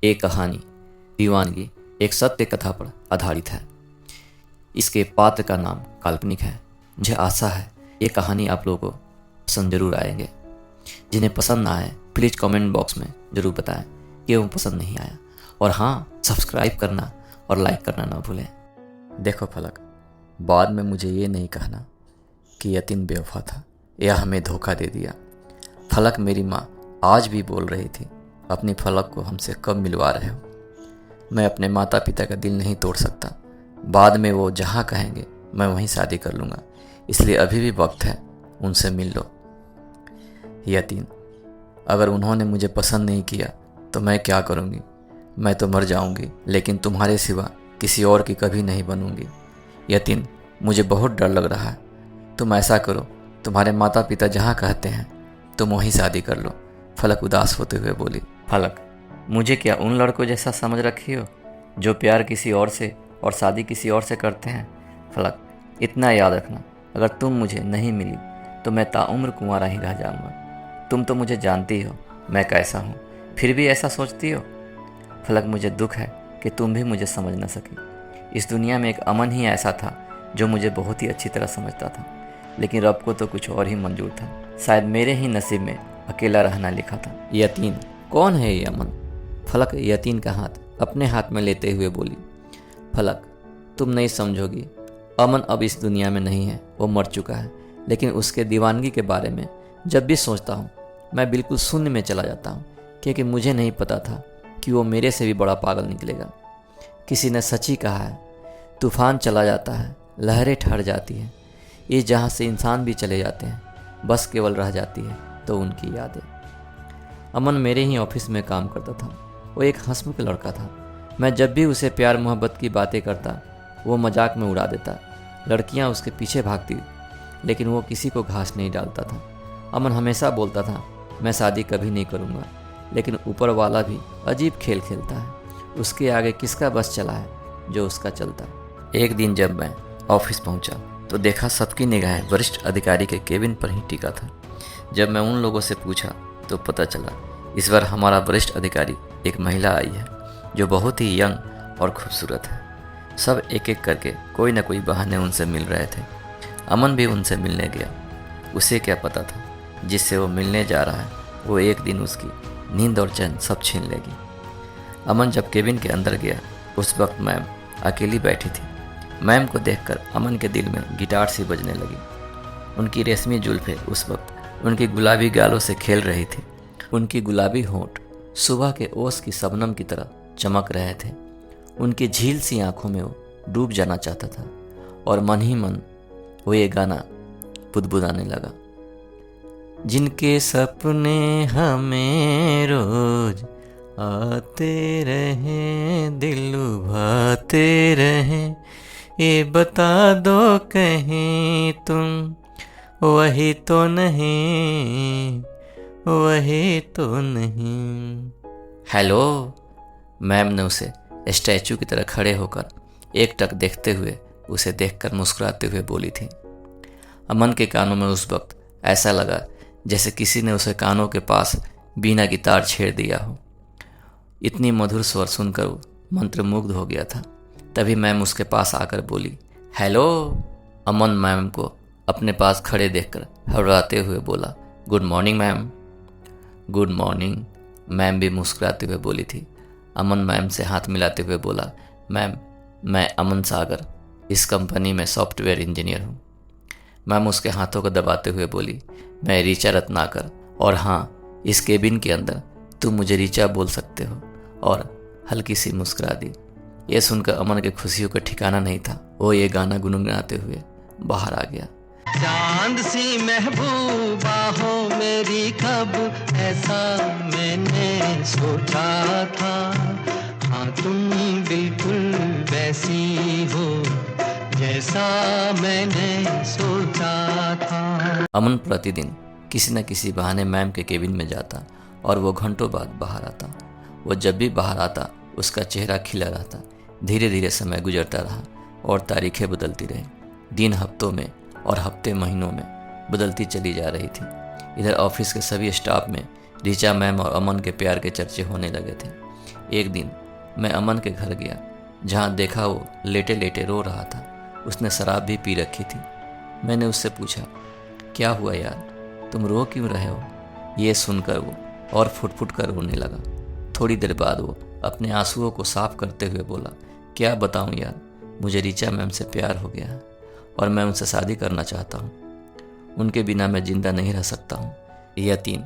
ये कहानी दीवानगी एक सत्य कथा पर आधारित है। इसके पात्र का नाम काल्पनिक है। मुझे आशा है ये कहानी आप लोगों को पसंद जरूर आएंगे। जिन्हें पसंद ना आए प्लीज़ कमेंट बॉक्स में ज़रूर बताएं कि वो पसंद नहीं आया। और हाँ, सब्सक्राइब करना और लाइक करना ना भूलें। देखो फलक, बाद में मुझे ये नहीं कहना कि यतीन बेवफा था या हमें धोखा दे दिया। फलक मेरी माँ आज भी बोल रही थी, अपनी फलक को हमसे कब मिलवा रहे हो। मैं अपने माता पिता का दिल नहीं तोड़ सकता। बाद में वो जहाँ कहेंगे मैं वहीं शादी कर लूँगा, इसलिए अभी भी वक्त है, उनसे मिल लो। यतीन, अगर उन्होंने मुझे पसंद नहीं किया तो मैं क्या करूँगी। मैं तो मर जाऊँगी, लेकिन तुम्हारे सिवा किसी और की कभी नहीं बनूँगी। यतीन, मुझे बहुत डर लग रहा है। तुम ऐसा करो, तुम्हारे माता पिता जहाँ कहते हैं तुम वहीं शादी कर लो। फलक उदास होते हुए बोली। फलक, मुझे क्या उन लड़कों जैसा समझ रखी हो जो प्यार किसी और से और शादी किसी और से करते हैं। फलक, इतना याद रखना, अगर तुम मुझे नहीं मिली तो मैं ताउम्र कुंवारा ही रह जाऊंगा। तुम तो मुझे जानती हो मैं कैसा हूँ, फिर भी ऐसा सोचती हो। फलक, मुझे दुख है कि तुम भी मुझे समझ न सकी। इस दुनिया में एक अमन ही ऐसा था जो मुझे बहुत ही अच्छी तरह समझता था, लेकिन रब को तो कुछ और ही मंजूर था। शायद मेरे ही नसीब में अकेला रहना लिखा था। यतीन, कौन है ये अमन? फलक यतीन का हाथ अपने हाथ में लेते हुए बोली। फलक, तुम नहीं समझोगी, अमन अब इस दुनिया में नहीं है, वो मर चुका है। लेकिन उसके दीवानगी के बारे में जब भी सोचता हूँ मैं बिल्कुल शून्य में चला जाता हूँ, क्योंकि मुझे नहीं पता था कि वो मेरे से भी बड़ा पागल निकलेगा। किसी ने सच ही कहा है, तूफान चला जाता है, लहरें ठहर जाती हैं, ये जहाँ से इंसान भी चले जाते हैं, बस केवल रह जाती है तो उनकी यादें। अमन मेरे ही ऑफिस में काम करता था। वो एक हंसमुख लड़का था। मैं जब भी उसे प्यार मोहब्बत की बातें करता वो मजाक में उड़ा देता। लड़कियां उसके पीछे भागती, लेकिन वो किसी को घास नहीं डालता था। अमन हमेशा बोलता था मैं शादी कभी नहीं करूँगा, लेकिन ऊपर वाला भी अजीब खेल खेलता है। उसके आगे किसका बस चला है जो उसका चलता। एक दिन जब मैं ऑफिस पहुंचा तो देखा सबकी निगाहें वरिष्ठ अधिकारी के केबिन पर ही टिका था। जब मैं उन लोगों से पूछा तो पता चला इस बार हमारा वरिष्ठ अधिकारी एक महिला आई है जो बहुत ही यंग और खूबसूरत है। सब एक एक करके कोई न कोई बहाने उनसे मिल रहे थे। अमन भी उनसे मिलने गया। उसे क्या पता था जिससे वो मिलने जा रहा है वो एक दिन उसकी नींद और चैन सब छीन लेगी। अमन जब केबिन के अंदर गया उस वक्त मैम अकेली बैठी थी। मैम को देखकर अमन के दिल में गिटार सी बजने लगी। उनकी रेशमी जुल्फें उस वक्त उनकी गुलाबी गालों से खेल रही थी। उनकी गुलाबी होंठ सुबह के ओस की शबनम की तरह चमक रहे थे। उनकी झील सी आंखों में वो डूब जाना चाहता था और मन ही मन वो ये गाना बुदबुदाने लगा। जिनके सपने हमें रोज आते रहे, दिल लुभाते रहे, ये बता दो कहीं तुम वही तो नहीं, वही तो नहीं। हेलो, मैम ने उसे स्टैचू की तरह खड़े होकर एक टक देखते हुए उसे देखकर मुस्कुराते हुए बोली थी। अमन के कानों में उस वक्त ऐसा लगा जैसे किसी ने उसे कानों के पास बीना की तार छेड़ दिया हो। इतनी मधुर स्वर सुनकर वो मंत्रमुग्ध हो गया था। तभी मैम उसके पास आकर बोली, हेलो। अमन मैम को अपने पास खड़े देखकर हड़बड़ाते हुए बोला, good morning ma'am. Good morning, ma'am भी मुस्कुराते हुए बोली थी। अमन मैम से हाथ मिलाते हुए बोला, मैम मैं अमन सागर, इस कंपनी में सॉफ्टवेयर इंजीनियर हूँ। मैम उसके हाथों को दबाते हुए बोली, मैं ऋचा रत्नाकर, और हाँ, इस केबिन के अंदर तुम मुझे ऋचा बोल सकते हो। और हल्की सी मुस्कुरा दी। ये सुनकर अमन के खुशियों का ठिकाना नहीं था। वो ये गाना गुनगुनाते हुए बाहर आ गया। चांद सी महबूबा हो मेरी, कब ऐसा मैंने सोचा था। हाँ, तुम बिल्कुल वैसी हो जैसा मैंने सोचा था। अमन प्रतिदिन किसी न किसी बहाने मैम के केबिन में जाता और वो घंटों बाद बाहर आता। वो जब भी बाहर आता उसका चेहरा खिला रहता। धीरे धीरे समय गुजरता रहा और तारीखें बदलती रही। दिन हफ्तों में और हफ्ते महीनों में बदलती चली जा रही थी। इधर ऑफिस के सभी स्टाफ में ऋचा मैम और अमन के प्यार के चर्चे होने लगे थे। एक दिन मैं अमन के घर गया, जहाँ देखा वो लेटे लेटे रो रहा था। उसने शराब भी पी रखी थी। मैंने उससे पूछा, क्या हुआ यार, तुम रो क्यों रहे हो? ये सुनकर वो और फुट फुट कर रोने लगा। थोड़ी देर बाद वो अपने आंसुओं को साफ करते हुए बोला, क्या बताऊं यार, मुझे ऋचा मैम से प्यार हो गया है और मैं उनसे शादी करना चाहता हूँ। उनके बिना मैं जिंदा नहीं रह सकता हूँ। यतीम,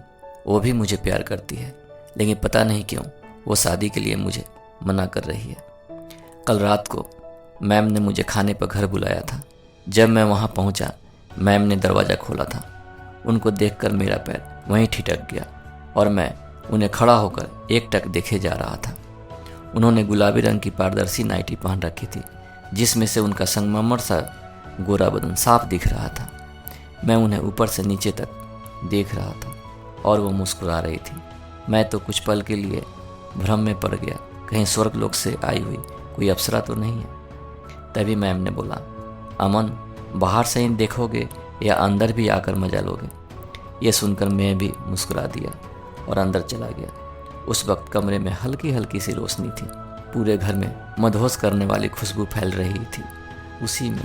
वो भी मुझे प्यार करती है, लेकिन पता नहीं क्यों वो शादी के लिए मुझे मना कर रही है। कल रात को मैम ने मुझे खाने पर घर बुलाया था। जब मैं वहाँ पहुँचा, मैम ने दरवाज़ा खोला था। उनको देखकर मेरा पैर वहीं ठिठक गया और मैं उन्हें खड़ा होकर एकटक देखे जा रहा था। उन्होंने गुलाबी रंग की पारदर्शी नाइटी पहन रखी थी, जिसमें से उनका संगमरमर सा गोरा बदन साफ दिख रहा था। मैं उन्हें ऊपर से नीचे तक देख रहा था और वो मुस्कुरा रही थी। मैं तो कुछ पल के लिए भ्रम में पड़ गया, कहीं स्वर्गलोक से आई हुई कोई अप्सरा तो नहीं है। तभी मैम ने बोला, अमन, बाहर से ही देखोगे या अंदर भी आकर मजा लोगे? ये सुनकर मैं भी मुस्कुरा दिया और अंदर चला गया। उस वक्त कमरे में हल्की हल्की सी रोशनी थी। पूरे घर में मदहोश करने वाली खुशबू फैल रही थी। उसी में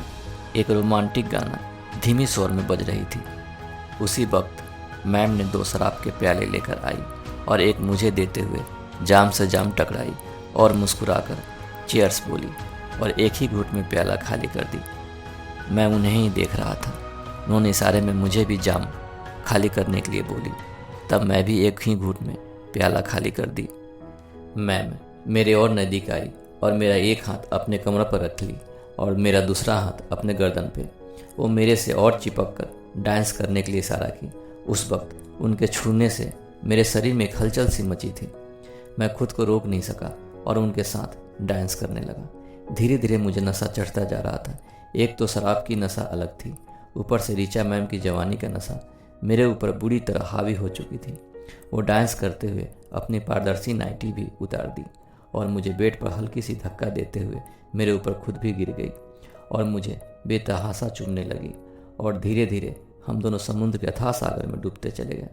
एक रोमांटिक गाना धीमी स्वर में बज रही थी। उसी वक्त मैम ने 2 शराब के प्याले लेकर आई और एक मुझे देते हुए जाम से जाम टकराई और मुस्कुराकर चीयर्स बोली और एक ही घूंट में प्याला खाली कर दी। मैं उन्हें ही देख रहा था। उन्होंने इशारे में मुझे भी जाम खाली करने के लिए बोली। तब मैं भी एक ही घूंट में प्याला खाली कर दी। मैम मेरे और नज़दीक आई और मेरा एक हाथ अपने कमर पर रख ली और मेरा दूसरा हाथ अपने गर्दन पे। वो मेरे से और चिपक कर डांस करने के लिए इशारा की। उस वक्त उनके छूने से मेरे शरीर में एक हलचल सी मची थी। मैं खुद को रोक नहीं सका और उनके साथ डांस करने लगा। धीरे धीरे मुझे नशा चढ़ता जा रहा था। एक तो शराब की नशा अलग थी, ऊपर से ऋचा मैम की जवानी का नशा मेरे ऊपर बुरी तरह हावी हो चुकी थी। वो डांस करते हुए अपनी पारदर्शी नाइटी भी उतार दी और मुझे बेड पर हल्की सी धक्का देते हुए मेरे ऊपर खुद भी गिर गई और मुझे बेतहासा चूमने लगी और धीरे धीरे हम दोनों समुद्र के अथाह सागर में डूबते चले गए।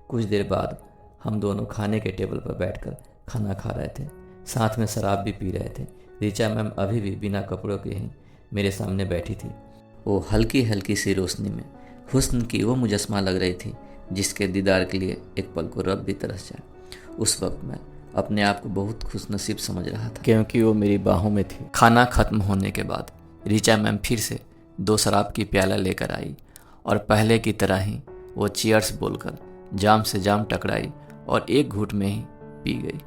कुछ देर बाद हम दोनों खाने के टेबल पर बैठकर खाना खा रहे थे, साथ में शराब भी पी रहे थे। ऋचा मैम अभी भी बिना कपड़ों के ही मेरे सामने बैठी थी। वो हल्की हल्की सी रोशनी में हुस्न की वो मुजस्मा लग रही थी, जिसके दीदार के लिए एक पल को रब भी तरस जाए। उस वक्त मैं अपने आप को बहुत खुशनसीब समझ रहा था, क्योंकि वो मेरी बाहों में थी। खाना खत्म होने के बाद ऋचा मैम फिर से 2 शराब की प्याला लेकर आई और पहले की तरह ही वो चीयर्स बोलकर जाम से जाम टकराई और एक घूंट में ही पी गई।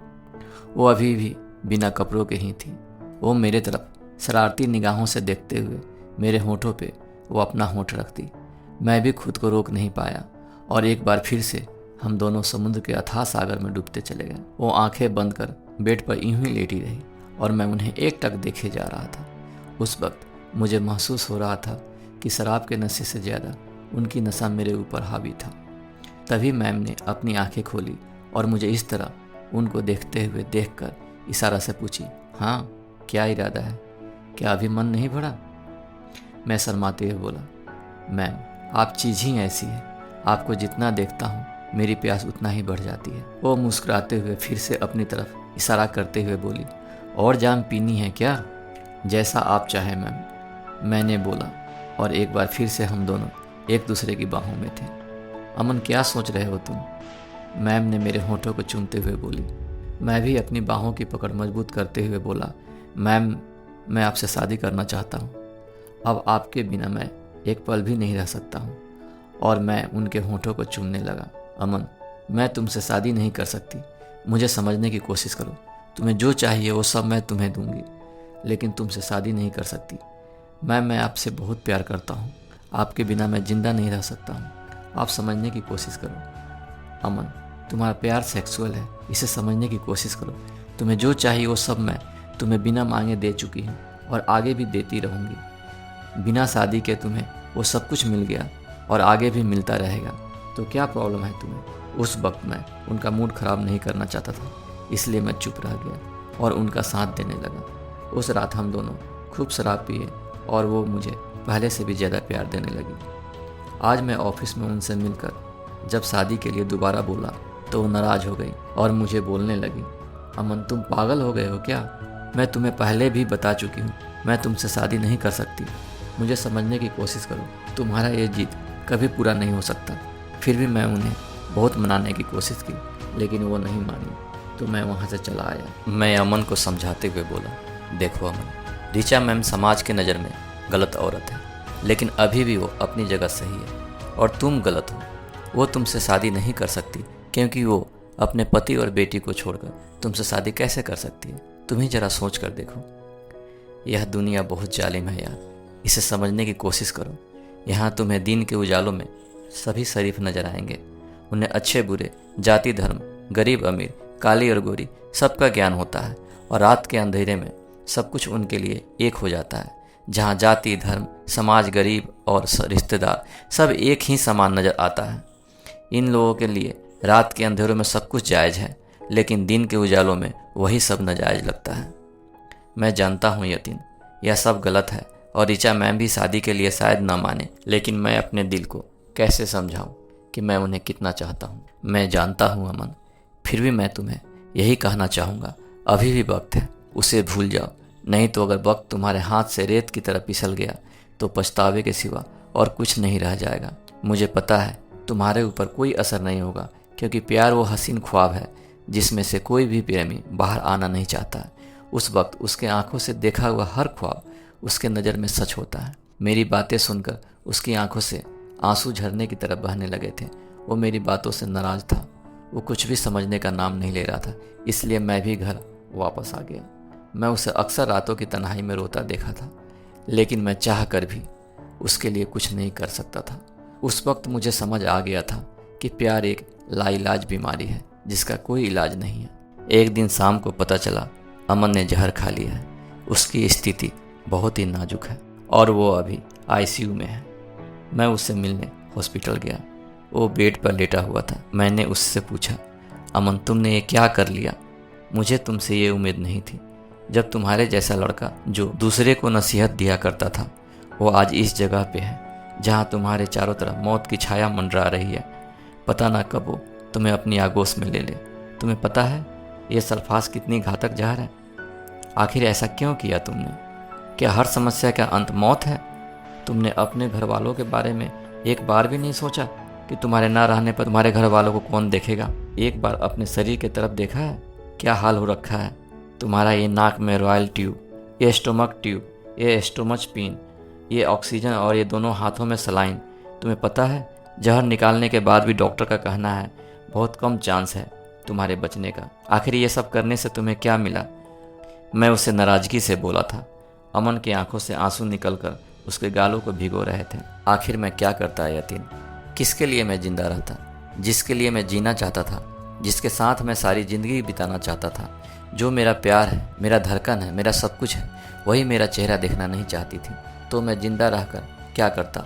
वो अभी भी बिना कपड़ों के ही थी। वो मेरे तरफ शरारती निगाहों से देखते हुए मेरे होठों पे वो अपना होठ रखती। मैं भी खुद को रोक नहीं पाया और एक बार फिर से हम दोनों समुद्र के अथाह सागर में डूबते चले गए। वो आंखें बंद कर बेड पर यूं ही लेटी रही और मैं उन्हें एकटक देखे जा रहा था। उस वक्त मुझे महसूस हो रहा था कि शराब के नशे से ज़्यादा उनकी नशा मेरे ऊपर हावी था। तभी मैम ने अपनी आंखें खोली और मुझे इस तरह उनको देखते हुए देखकर इशारा से पूछी, हाँ क्या इरादा है, क्या अभी मन नहीं भरा? मैं शर्माते हुए बोला, मैम आप चीज़ ही ऐसी है, आपको जितना देखता हूँ मेरी प्यास उतना ही बढ़ जाती है। वो मुस्कुराते हुए फिर से अपनी तरफ इशारा करते हुए बोली, और जाम पीनी है क्या? जैसा आप चाहें मैम, मैंने बोला और एक बार फिर से हम दोनों एक दूसरे की बाहों में थे। अमन क्या सोच रहे हो तुम? मैम ने मेरे होठों को चूमते हुए बोली। मैं भी अपनी बाहों की पकड़ मजबूत करते हुए बोला, मैम मैं आपसे शादी करना चाहता हूँ। अब आपके बिना मैं एक पल भी नहीं रह सकता हूँ। और मैं उनके होठों को चूमने लगा। अमन, मैं तुमसे शादी नहीं कर सकती, मुझे समझने की कोशिश करो। तुम्हें जो चाहिए वो सब मैं तुम्हें दूंगी, लेकिन तुमसे शादी नहीं कर सकती। मैं आपसे बहुत प्यार करता हूँ, आपके बिना मैं जिंदा नहीं रह सकता हूँ। आप समझने की कोशिश करो। अमन, तुम्हारा प्यार सेक्सुअल है, इसे समझने की कोशिश करो। तुम्हें जो चाहिए वो सब मैं तुम्हें बिना मांगे दे चुकी हूँ और आगे भी देती रहूँगी। बिना शादी के तुम्हें वो सब कुछ मिल गया और आगे भी मिलता रहेगा, तो क्या प्रॉब्लम है तुम्हें? उस वक्त मैं उनका मूड ख़राब नहीं करना चाहता था, इसलिए मैं चुप रह गया और उनका साथ देने लगा। उस रात हम दोनों खूब शराब पिए और वो मुझे पहले से भी ज़्यादा प्यार देने लगी। आज मैं ऑफिस में उनसे मिलकर जब शादी के लिए दोबारा बोला तो वो नाराज़ हो गई और मुझे बोलने लगी, अमन, तुम पागल हो गए हो क्या? मैं तुम्हें पहले भी बता चुकी हूँ, मैं तुमसे शादी नहीं कर सकती। मुझे समझने की कोशिश करो, तुम्हारा ये जिद कभी पूरा नहीं हो सकता। फिर भी मैं उन्हें बहुत मनाने की कोशिश की, लेकिन वो नहीं मानी, तो मैं वहाँ से चला आया। मैं अमन को समझाते हुए बोला, देखो अमन, ऋचा मैम समाज के नज़र में गलत औरत है, लेकिन अभी भी वो अपनी जगह सही है और तुम गलत हो। वो तुमसे शादी नहीं कर सकती क्योंकि वो अपने पति और बेटी को छोड़कर तुमसे शादी कैसे कर सकती है? तुम ही जरा सोच कर देखो। यह दुनिया बहुत जालिम है यार, इसे समझने की कोशिश करो। यहाँ तुम्हें दिन के उजालों में सभी शरीफ नजर आएंगे। उन्हें अच्छे बुरे, जाति धर्म, गरीब अमीर, काली और गोरी सबका ज्ञान होता है, और रात के अंधेरे में सब कुछ उनके लिए एक हो जाता है। जहाँ जाति धर्म समाज गरीब और रिश्तेदार सब एक ही समान नजर आता है। इन लोगों के लिए रात के अंधेरों में सब कुछ जायज़ है, लेकिन दिन के उजालों में वही सब नाजायज लगता है। मैं जानता हूँ यतीन, यह सब गलत है और ऋचा मैम भी शादी के लिए शायद न माने, लेकिन मैं अपने दिल को कैसे समझाऊं कि मैं उन्हें कितना चाहता हूँ। मैं जानता हूँ अमन, फिर भी मैं तुम्हें यही कहना चाहूँगा, अभी भी वक्त है, उसे भूल जाओ। नहीं तो अगर वक्त तुम्हारे हाथ से रेत की तरह फिसल गया तो पछतावे के सिवा और कुछ नहीं रह जाएगा। मुझे पता है तुम्हारे ऊपर कोई असर नहीं होगा, क्योंकि प्यार वो हसीन ख्वाब है जिसमें से कोई भी प्रेमी बाहर आना नहीं चाहता। उस वक्त उसके आंखों से देखा हुआ हर ख्वाब उसके नज़र में सच होता है। मेरी बातें सुनकर उसकी आंखों से आंसू झरने की तरफ बहने लगे थे। वो मेरी बातों से नाराज था, वो कुछ भी समझने का नाम नहीं ले रहा था। इसलिए मैं भी घर वापस आ गया। मैं उसे अक्सर रातों की तन्हाई में रोता देखा था, लेकिन मैं चाह कर भी उसके लिए कुछ नहीं कर सकता था। उस वक्त मुझे समझ आ गया था कि प्यार एक लाइलाज बीमारी है जिसका कोई इलाज नहीं है। एक दिन शाम को पता चला अमन ने जहर खा लिया है। उसकी स्थिति बहुत ही नाजुक है और वो अभी आईसीयू में है। मैं उससे मिलने हॉस्पिटल गया। वो बेड पर लेटा हुआ था। मैंने उससे पूछा, अमन तुमने ये क्या कर लिया? मुझे तुमसे ये उम्मीद नहीं थी। जब तुम्हारे जैसा लड़का जो दूसरे को नसीहत दिया करता था वो आज इस जगह पे है जहाँ तुम्हारे चारों तरफ मौत की छाया मंडरा रही है। पता ना कब वो तुम्हें अपनी आगोश में ले ले। तुम्हें पता है ये सल्फास कितनी घातक जहर है? आखिर ऐसा क्यों किया तुमने? क्या हर समस्या का अंत मौत है? तुमने अपने घर वालों के बारे में एक बार भी नहीं सोचा कि तुम्हारे ना रहने पर तुम्हारे घर वालों को कौन देखेगा? एक बार अपने शरीर की तरफ देखा है? क्या हाल हो रखा है तुम्हारा? ये नाक में रॉयल ट्यूब, ये स्टोमक ट्यूब, ये स्टोमच पिन, ये ऑक्सीजन और ये दोनों हाथों में सलाइन। तुम्हें पता है जहर निकालने के बाद भी डॉक्टर का कहना है बहुत कम चांस है तुम्हारे बचने का। आखिर ये सब करने से तुम्हें क्या मिला? मैं उसे नाराज़गी से बोला था। अमन की आंखों से आंसू निकलकर उसके गालों को भिगो रहे थे। आखिर मैं क्या करता यतीन? किसके लिए मैं जिंदा रहता? जिसके लिए मैं जीना चाहता था, जिसके साथ मैं सारी ज़िंदगी बिताना चाहता था, जो मेरा प्यार है, मेरा धड़कन है, मेरा सब कुछ है, वही मेरा चेहरा देखना नहीं चाहती थी। तो मैं जिंदा रहकर क्या करता?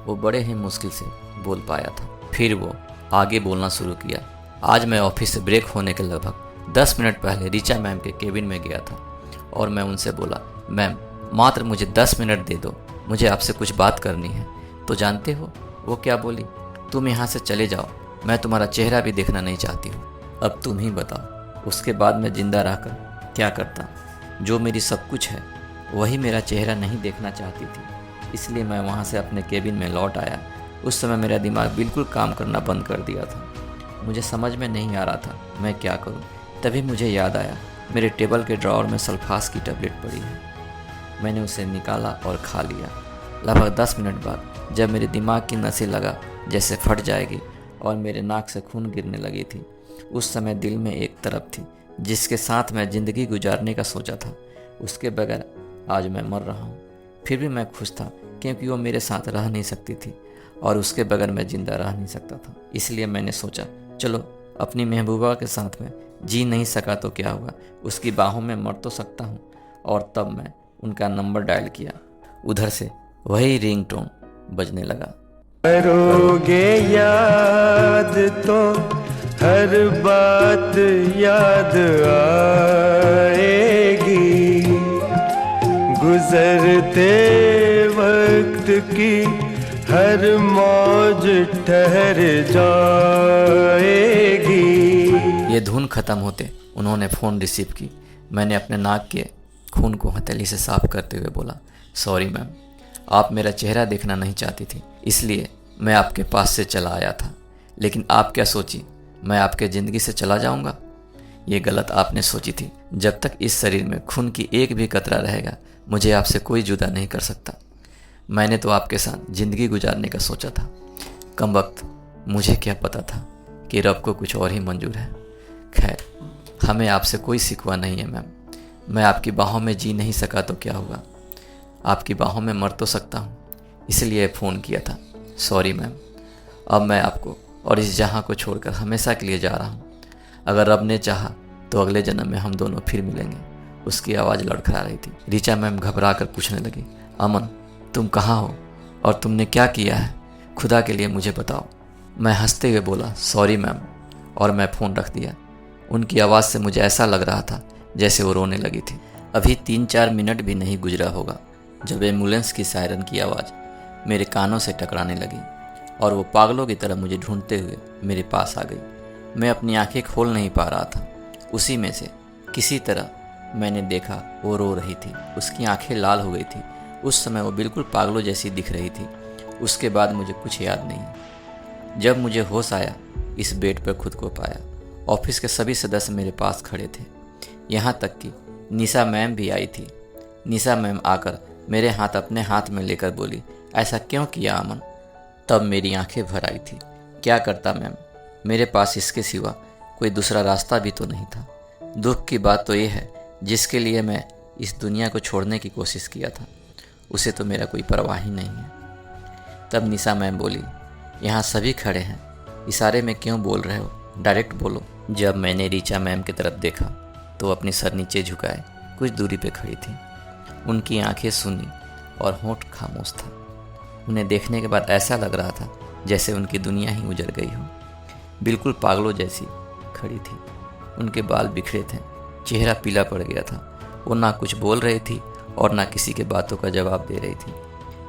वो बड़े ही मुश्किल से बोल पाया था। फिर वो आगे बोलना शुरू किया। आज मैं ऑफिस से ब्रेक होने के लगभग 10 मिनट पहले ऋचा मैम के केबिन में गया था और मैं उनसे बोला, मैम मात्र मुझे 10 मिनट दे दो, मुझे आपसे कुछ बात करनी है। तो जानते हो वो क्या बोली? तुम यहाँ से चले जाओ, मैं तुम्हारा चेहरा भी देखना नहीं चाहती हूँ। अब तुम ही बताओ उसके बाद मैं जिंदा रहकर क्या करता? जो मेरी सब कुछ है वही मेरा चेहरा नहीं देखना चाहती थी, इसलिए मैं वहाँ से अपने केबिन में लौट आया। उस समय मेरा दिमाग बिल्कुल काम करना बंद कर दिया था। मुझे समझ में नहीं आ रहा था मैं क्या करूं। तभी मुझे याद आया मेरे टेबल के ड्रॉअर में सल्फास की टैबलेट पड़ी है। मैंने उसे निकाला और खा लिया। लगभग 10 मिनट बाद जब मेरे दिमाग की नसें लगा जैसे फट जाएगी और मेरे नाक से खून गिरने लगी थी, उस समय दिल में एक तरफ थी जिसके साथ मैं ज़िंदगी गुजारने का सोचा था। उसके बगैर आज मैं मर रहा हूँ। फिर भी मैं खुश था क्योंकि वो मेरे साथ रह नहीं सकती थी और उसके बगैर मैं जिंदा रह नहीं सकता था। इसलिए मैंने सोचा चलो अपनी महबूबा के साथ में जी नहीं सका तो क्या हुआ, उसकी बाहों में मर तो सकता हूँ। और तब मैं उनका नंबर डायल किया। उधर से वही रिंगटोन बजने लगा। करोगे याद तो हर बात याद आएगी, गुजरते वक्त की हर मौज ठहर जाएगी। ये धुन ख़त्म होते उन्होंने फ़ोन रिसीव की। मैंने अपने नाक के खून को हथेली से साफ करते हुए बोला, सॉरी मैम, आप मेरा चेहरा देखना नहीं चाहती थी, इसलिए मैं आपके पास से चला आया था। लेकिन आप क्या सोची, मैं आपके ज़िंदगी से चला जाऊंगा? ये गलत आपने सोची थी। जब तक इस शरीर में खून की एक भी कतरा रहेगा, मुझे आपसे कोई जुदा नहीं कर सकता। मैंने तो आपके साथ ज़िंदगी गुजारने का सोचा था। कमबख्त, मुझे क्या पता था कि रब को कुछ और ही मंजूर है। खैर, हमें आपसे कोई शिकवा नहीं है मैम। मैं आपकी बाहों में जी नहीं सका तो क्या हुआ, आपकी बाहों में मर तो सकता हूँ, इसलिए फ़ोन किया था। सॉरी मैम, अब मैं आपको और इस जहाँ को छोड़कर हमेशा के लिए जा रहा हूँ। अगर रब ने चाहा तो अगले जन्म में हम दोनों फिर मिलेंगे। उसकी आवाज़ लड़खड़ा रही थी। ऋचा मैम घबरा कर पूछने लगी, अमन, तुम कहाँ हो और तुमने क्या किया है? खुदा के लिए मुझे बताओ। मैं हंसते हुए बोला, सॉरी मैम, और मैं फ़ोन रख दिया। उनकी आवाज़ से मुझे ऐसा लग रहा था जैसे वो रोने लगी थी। अभी 3-4 मिनट भी नहीं गुजरा होगा जब एम्बुलेंस की सायरन की आवाज़ मेरे कानों से टकराने लगी और वो पागलों की तरह मुझे ढूंढते हुए मेरे पास आ गई। मैं अपनी आंखें खोल नहीं पा रहा था। उसी में से किसी तरह मैंने देखा वो रो रही थी। उसकी आंखें लाल हो गई थी। उस समय वो बिल्कुल पागलों जैसी दिख रही थी। उसके बाद मुझे कुछ याद नहीं। जब मुझे होश आया, इस बेड पर खुद को पाया। ऑफिस के सभी सदस्य मेरे पास खड़े थे, यहाँ तक कि निशा मैम भी आई थी। निशा मैम आकर मेरे हाथ अपने हाथ में लेकर बोली, ऐसा क्यों किया अमन? तब मेरी आंखें भर आई थी। क्या करता मैम, मेरे पास इसके सिवा कोई दूसरा रास्ता भी तो नहीं था। दुख की बात तो ये है, जिसके लिए मैं इस दुनिया को छोड़ने की कोशिश किया था, उसे तो मेरा कोई परवाह ही नहीं है। तब निशा मैम बोली, यहाँ सभी खड़े हैं, इशारे में क्यों बोल रहे हो, डायरेक्ट बोलो। जब मैंने ऋचा मैम की तरफ देखा तो अपनी सर नीचे झुकाए कुछ दूरी पे खड़ी थी। उनकी आंखें सूनी और होंठ खामोश था। उन्हें देखने के बाद ऐसा लग रहा था जैसे उनकी दुनिया ही उजड़ गई हो। बिल्कुल पागलों जैसी खड़ी थी। उनके बाल बिखरे थे, चेहरा पीला पड़ गया था। वो ना कुछ बोल रही थी और ना किसी के बातों का जवाब दे रही थी।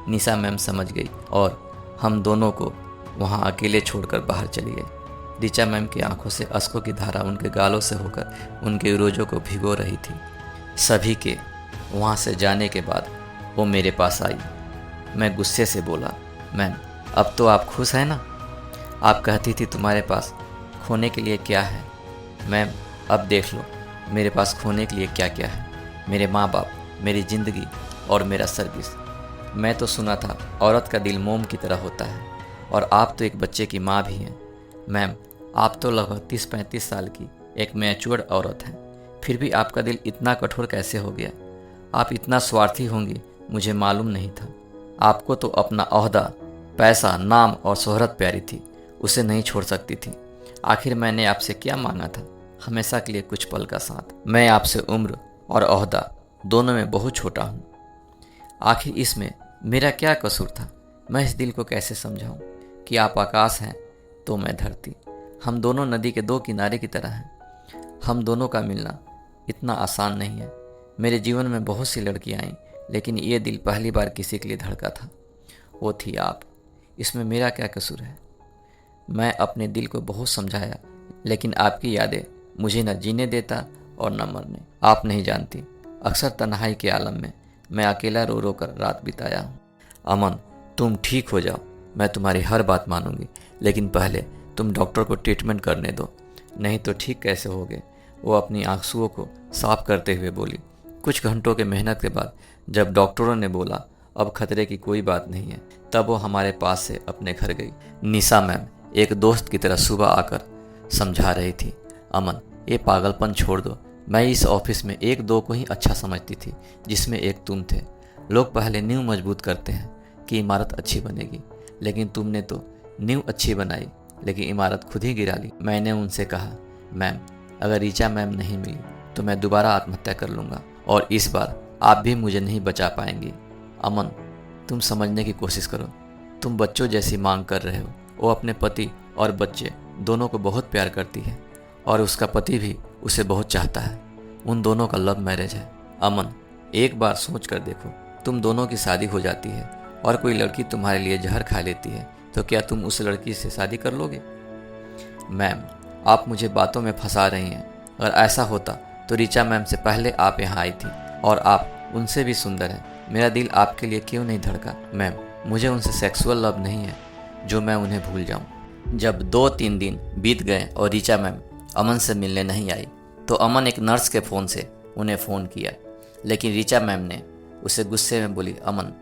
निशा मैम समझ गई और हम दोनों को वहाँ अकेले छोड़कर बाहर चली गई। ऋचा मैम की आंखों से अश्कों की धारा उनके गालों से होकर उनके रोजों को भिगो रही थी। सभी के वहाँ से जाने के बाद वो मेरे पास आई। मैं गुस्से से बोला, मैम, अब तो आप खुश हैं ना? आप कहती थी तुम्हारे पास खोने के लिए क्या है। मैम, अब देख लो मेरे पास खोने के लिए क्या क्या है। मेरे माँ बाप, मेरी ज़िंदगी और मेरा सर्विस। मैं तो सुना था औरत का दिल मोम की तरह होता है, और आप तो एक बच्चे की माँ भी हैं। मैम, आप तो लगभग 30-35 साल की एक मैच्योर्ड औरत हैं, फिर भी आपका दिल इतना कठोर कैसे हो गया? आप इतना स्वार्थी होंगी मुझे मालूम नहीं था। आपको तो अपना ओहदा, पैसा, नाम और शोहरत प्यारी थी, उसे नहीं छोड़ सकती थी। आखिर मैंने आपसे क्या मांगा था? हमेशा के लिए कुछ पल का साथ। मैं आपसे उम्र और ओहदा दोनों में बहुत छोटा हूँ। आखिर इसमें मेरा क्या कसूर था? मैं इस दिल को कैसे समझाऊँ कि आप आकाश हैं तो मैं धरती। हम दोनों नदी के दो किनारे की तरह हैं। हम दोनों का मिलना इतना आसान नहीं है। मेरे जीवन में बहुत सी लड़कियाँ आईं, लेकिन ये दिल पहली बार किसी के लिए धड़का था। वो थी आप। इसमें मेरा क्या कसूर है? मैं अपने दिल को बहुत समझाया, लेकिन आपकी यादें मुझे न जीने देता और न मरने। आप नहीं जानती, अक्सर तन्हाई के आलम में मैं अकेला रो रो कर रात बिताया हूँ। अमन, तुम ठीक हो जाओ, मैं तुम्हारी हर बात मानूंगी, लेकिन पहले तुम डॉक्टर को ट्रीटमेंट करने दो, नहीं तो ठीक कैसे होगे? वो अपनी आंसुओं को साफ करते हुए बोली। कुछ घंटों के मेहनत के बाद जब डॉक्टरों ने बोला अब खतरे की कोई बात नहीं है, तब वो हमारे पास से अपने घर गई। निशा मैम एक दोस्त की तरह सुबह आकर समझा रही थी, अमन, ये पागलपन छोड़ दो। मैं इस ऑफिस में 1-2 को ही अच्छा समझती थी, जिसमें एक तुम थे। लोग पहले नींव मजबूत करते हैं कि इमारत अच्छी बनेगी, लेकिन तुमने तो नींव अच्छी बनाई लेकिन इमारत खुद ही गिरा ली। मैंने उनसे कहा, मैम, अगर ऋचा मैम नहीं मिली तो मैं दोबारा आत्महत्या कर लूँगा, और इस बार आप भी मुझे नहीं बचा पाएंगी। अमन, तुम समझने की कोशिश करो। तुम बच्चों जैसी मांग कर रहे हो। वो अपने पति और बच्चे दोनों को बहुत प्यार करती है, और उसका पति भी उसे बहुत चाहता है। उन दोनों का लव मैरिज है। अमन, एक बार सोच कर देखो, तुम दोनों की शादी हो जाती है और कोई लड़की तुम्हारे लिए जहर खा लेती है, तो क्या तुम उस लड़की से शादी कर लोगे? मैम, आप मुझे बातों में फंसा रही हैं। अगर ऐसा होता तो ऋचा मैम से पहले आप यहाँ आई थी और आप उनसे भी सुंदर हैं। मेरा दिल आपके लिए क्यों नहीं धड़का मैम? मुझे उनसे सेक्सुअल लव नहीं है जो मैं उन्हें भूल जाऊं। जब 2-3 दिन बीत गए और ऋचा मैम अमन से मिलने नहीं आई तो अमन एक नर्स के फ़ोन से उन्हें फ़ोन किया, लेकिन ऋचा मैम ने उसे गुस्से में बोली, अमन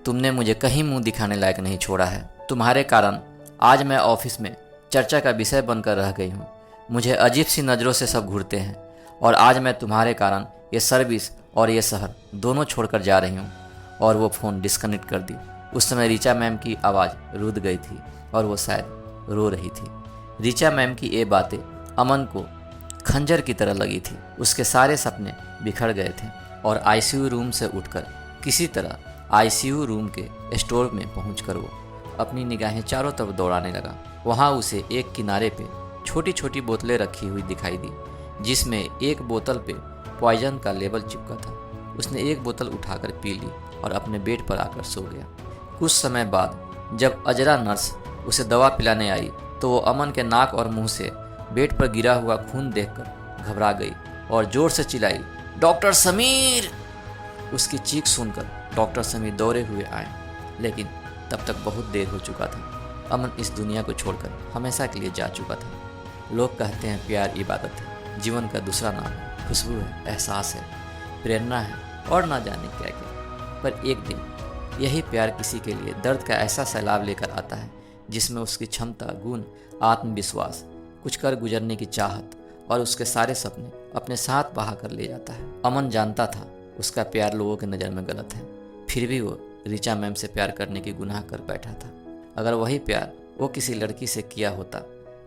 तुमने मुझे कहीं मुंह दिखाने लायक नहीं छोड़ा है। तुम्हारे कारण आज मैं ऑफिस में चर्चा का विषय बनकर रह गई हूँ। मुझे अजीब सी नज़रों से सब घूरते हैं और आज मैं तुम्हारे कारण ये सर्विस और ये शहर दोनों छोड़कर जा रही हूँ। और वो फ़ोन डिस्कनेक्ट कर दी। उस समय ऋचा मैम की आवाज़ रुक गई थी और वो शायद रो रही थी। ऋचा मैम की ये बातें अमन को खंजर की तरह लगी थी। उसके सारे सपने बिखर गए थे और आईसीयू रूम से उठकर किसी तरह आईसीयू रूम के स्टोर में पहुंचकर वो अपनी निगाहें चारों तरफ दौड़ाने लगा। वहां उसे एक किनारे पे छोटी छोटी बोतलें रखी हुई दिखाई दी, जिसमें एक बोतल पे पॉइजन का लेबल चिपका था। उसने एक बोतल उठाकर पी ली और अपने बेड पर आकर सो गया। कुछ समय बाद जब अजरा नर्स उसे दवा पिलाने आई तो वो अमन के नाक और मुंह से बेड पर गिरा हुआ खून देखकर घबरा गई और जोर से चिल्लाई, डॉक्टर समीर। उसकी चीख सुनकर डॉक्टर समीर दौड़े हुए आए, लेकिन तब तक बहुत देर हो चुका था। अमन इस दुनिया को छोड़कर हमेशा के लिए जा चुका था। लोग कहते हैं प्यार इबादत है, जीवन का दूसरा नाम है, खुशबू है, एहसास है, प्रेरणा है और ना जाने क्या क्या। पर एक दिन यही प्यार किसी के लिए दर्द का ऐसा सैलाब लेकर आता है जिसमें उसकी क्षमता, गुण, आत्मविश्वास, कुछ कर गुजरने की चाहत और उसके सारे सपने अपने साथ बहा कर ले जाता है। अमन जानता था उसका प्यार लोगों की नज़र में गलत है, फिर भी वो ऋचा मैम से प्यार करने की गुनाह कर बैठा था। अगर वही प्यार वो किसी लड़की से किया होता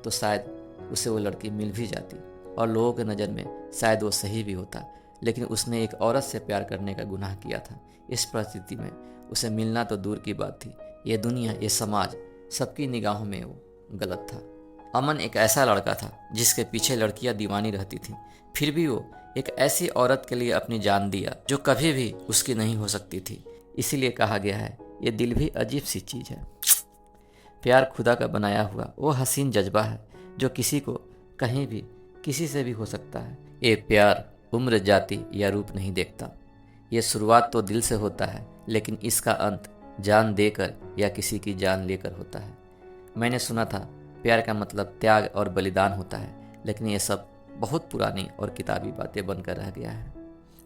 तो शायद उसे वो लड़की मिल भी जाती और लोगों की नज़र में शायद वो सही भी होता, लेकिन उसने एक औरत से प्यार करने का गुनाह किया था। इस परिस्थिति में उसे मिलना तो दूर की बात थी, ये दुनिया, ये समाज, सबकी निगाहों में वो गलत था। अमन एक ऐसा लड़का था जिसके पीछे लड़कियां दीवानी रहती थीं, फिर भी वो एक ऐसी औरत के लिए अपनी जान दिया जो कभी भी उसकी नहीं हो सकती थी। इसीलिए कहा गया है ये दिल भी अजीब सी चीज़ है। प्यार खुदा का बनाया हुआ वो हसीन जज्बा है जो किसी को कहीं भी किसी से भी हो सकता है। ये प्यार उम्र, जाति या रूप नहीं देखता। ये शुरुआत तो दिल से होता है, लेकिन इसका अंत जान देकर या किसी की जान लेकर होता है। मैंने सुना था प्यार का मतलब त्याग और बलिदान होता है, लेकिन ये सब बहुत पुरानी और किताबी बातें बनकर रह गया है।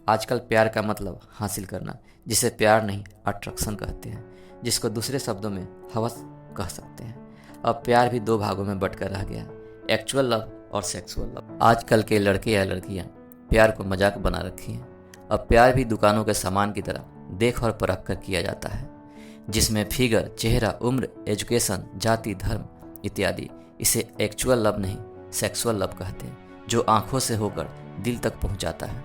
आजकल प्यार का मतलब हासिल करना, जिसे प्यार नहीं अट्रैक्शन कहते हैं, जिसको दूसरे शब्दों में हवस कह सकते हैं। अब प्यार भी 2 भागों में बंटकर रह गया, एक्चुअल लव और सेक्सुअल लव। आजकल के लड़के या लड़कियां प्यार को मजाक बना रखी हैं। अब प्यार भी दुकानों के सामान की तरह देख और परख कर किया जाता है, जिसमें फिगर, चेहरा, उम्र, एजुकेशन, जाति, धर्म इत्यादि। इसे एक्चुअल लव नहीं सेक्सुअल लव कहते हैं, जो आंखों से होकर दिल तक पहुंचाता है।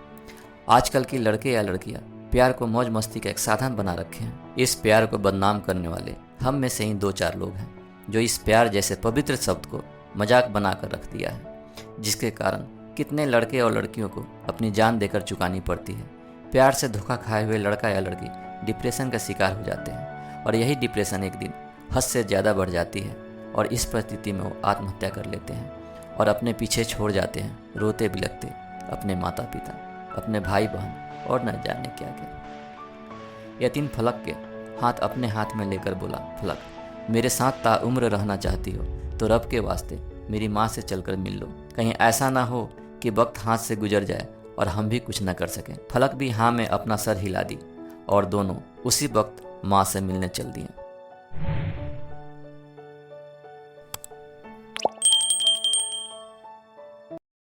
आजकल की लड़के या लड़कियां प्यार को मौज मस्ती का एक साधन बना रखे हैं। इस प्यार को बदनाम करने वाले हम में से ही 2-4 लोग हैं जो इस प्यार जैसे पवित्र शब्द को मजाक बनाकर रख दिया है, जिसके कारण कितने लड़के और लड़कियों को अपनी जान देकर चुकानी पड़ती है। प्यार से धोखा खाए हुए लड़का या लड़की डिप्रेशन का शिकार हो जाते हैं और यही डिप्रेशन एक दिन हद से ज़्यादा बढ़ जाती है और इस परिस्थिति में वो आत्महत्या कर लेते हैं और अपने पीछे छोड़ जाते हैं रोते बिलखते अपने माता पिता, अपने भाई बहन और न जाने क्या क्या। यतीम फलक के हाथ अपने हाथ में लेकर बोला, फलक मेरे साथ ताउम्र रहना चाहती हो तो रब के वास्ते मेरी माँ से चलकर मिल लो। कहीं ऐसा ना हो कि वक्त हाथ से गुजर जाए और हम भी कुछ न कर सकें। फलक भी हाँ में अपना सर हिला दी और दोनों उसी वक्त माँ से मिलने चल दिए।